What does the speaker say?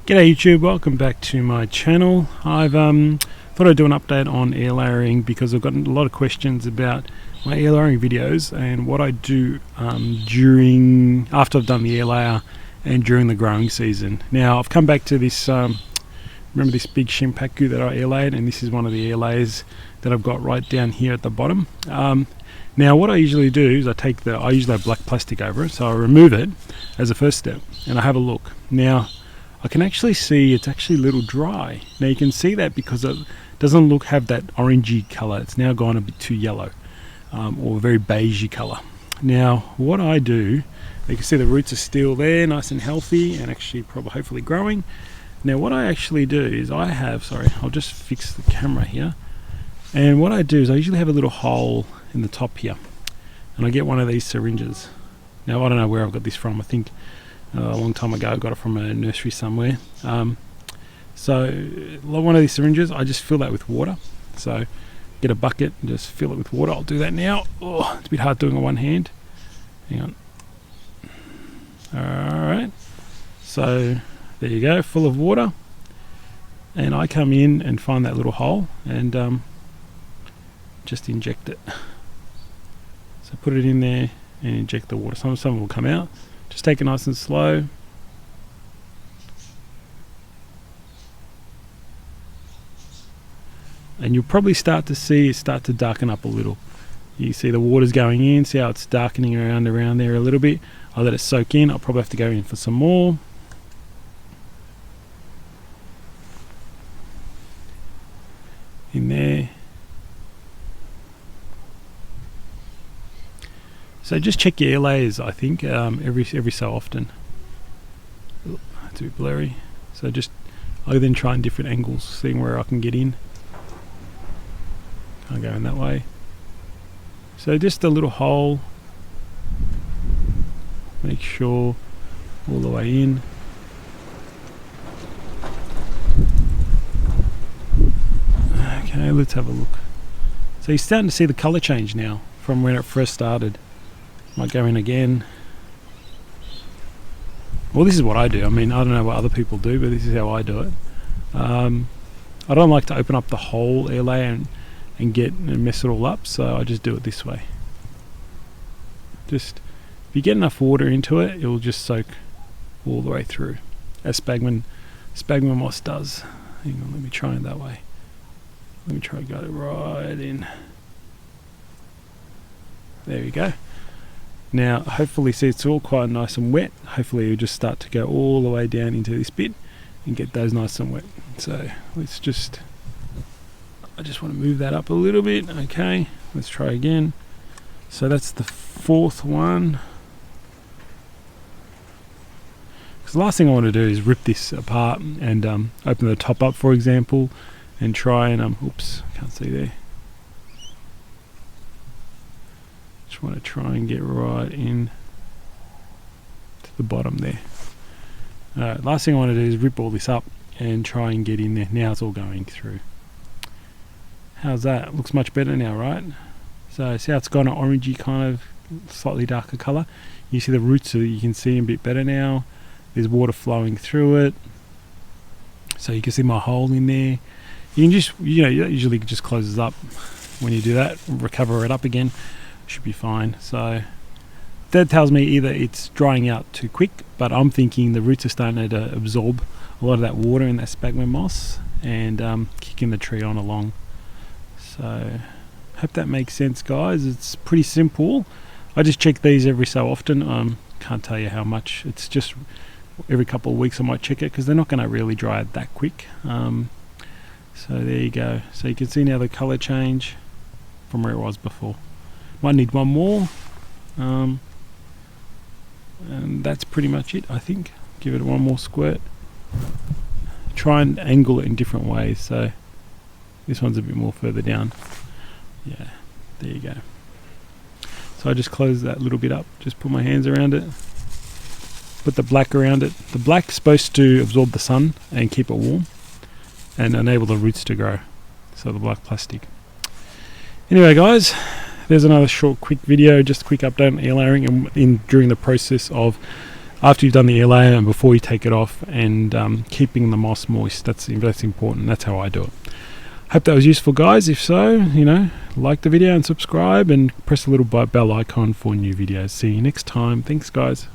G'day YouTube, welcome back to my channel. I've thought I'd do an update on air layering because I've gotten a lot of questions about my air layering videos and what I do after I've done the air layer and during the growing season. Now I've come back to this, remember this big shimpaku that I air layered, and this is one of the air layers that I've got right down here at the bottom. Now what I usually do is I usually have black plastic over it, so I remove it as a first step and I have a look. Now I can actually see it's actually a little dry. Now you can see that because it doesn't have that orangey colour. It's now gone a bit too yellow, or a very beigey colour. Now what I do, you can see the roots are still there, nice and healthy, and actually probably hopefully growing. Now what I actually do is I'll just fix the camera here. And what I do is I usually have a little hole in the top here, and I get one of these syringes. Now I don't know where I've got this from. I think a long time ago I got it from a nursery somewhere. So one of these syringes, I just fill that with water. So get a bucket and just fill it with water. I'll do that now. Oh, it's a bit hard doing on one hand. Hang on. Alright, so there you go, full of water. And I come in and find that little hole and just inject it. So put it in there and inject the water. Some will come out. Just take it nice and slow. And you'll probably start to see it start to darken up a little. You see the water's going in, see how it's darkening around there a little bit. I'll let it soak in. I'll probably have to go in for some more. In there. So just check your air layers, I think, every so often. It's a bit blurry. So I then try in different angles, seeing where I can get in. Can't go in that way. So just a little hole. Make sure all the way in. Okay, let's have a look. So you're starting to see the colour change now from when it first started. Might go in again. Well, this is what I do. I mean, I don't know what other people do, but this is how I do it. I don't like to open up the whole air layer and mess it all up, so I just do it this way. If you get enough water into it, it will just soak all the way through, as sphagnum moss does. Hang on, let me try it that way. Let me try and get it right in. There we go. Now hopefully see it's all quite nice and wet. Hopefully you'll just start to go all the way down into this bit and get those nice and wet. So I just want to move that up a little bit. Okay, let's try again. So that's the fourth one. Because the last thing I want to do is rip this apart and open the top up, for example, and try and oops, can't see there. Just want to try and get right in to the bottom there. Alright, last thing I want to do is rip all this up and try and get in there. Now it's all going through. How's that? Looks much better now, right? So see how it's got an orangey kind of slightly darker colour. You see the roots, so you can see a bit better now. There's water flowing through it, so you can see my hole in there. You can just, that usually just closes up when you do that. Recover it up again, should be fine. So that tells me either it's drying out too quick, but I'm thinking the roots are starting to absorb a lot of that water in that sphagnum moss and kicking the tree on along. So hope that makes sense, guys. It's pretty simple. I just check these every so often. Can't tell you how much. It's just every couple of weeks I might check it because they're not going to really dry it that quick. So there you go. So you can see now the colour change from where it was before. Might need one more. And that's pretty much it, I think. Give it one more squirt. Try and angle it in different ways. So this one's a bit more further down. Yeah, there you go. So I just close that little bit up. Just put my hands around it. Put the black around it. The black's supposed to absorb the sun and keep it warm and enable the roots to grow. So the black plastic. Anyway, guys, there's another short quick video, just a quick update on air layering and during the process of after you've done the air layer and before you take it off, and keeping the moss moist. That's important. That's how I do it. Hope that was useful, guys. If so, like the video and subscribe and press the little bell icon for new videos. See you next time. Thanks, guys.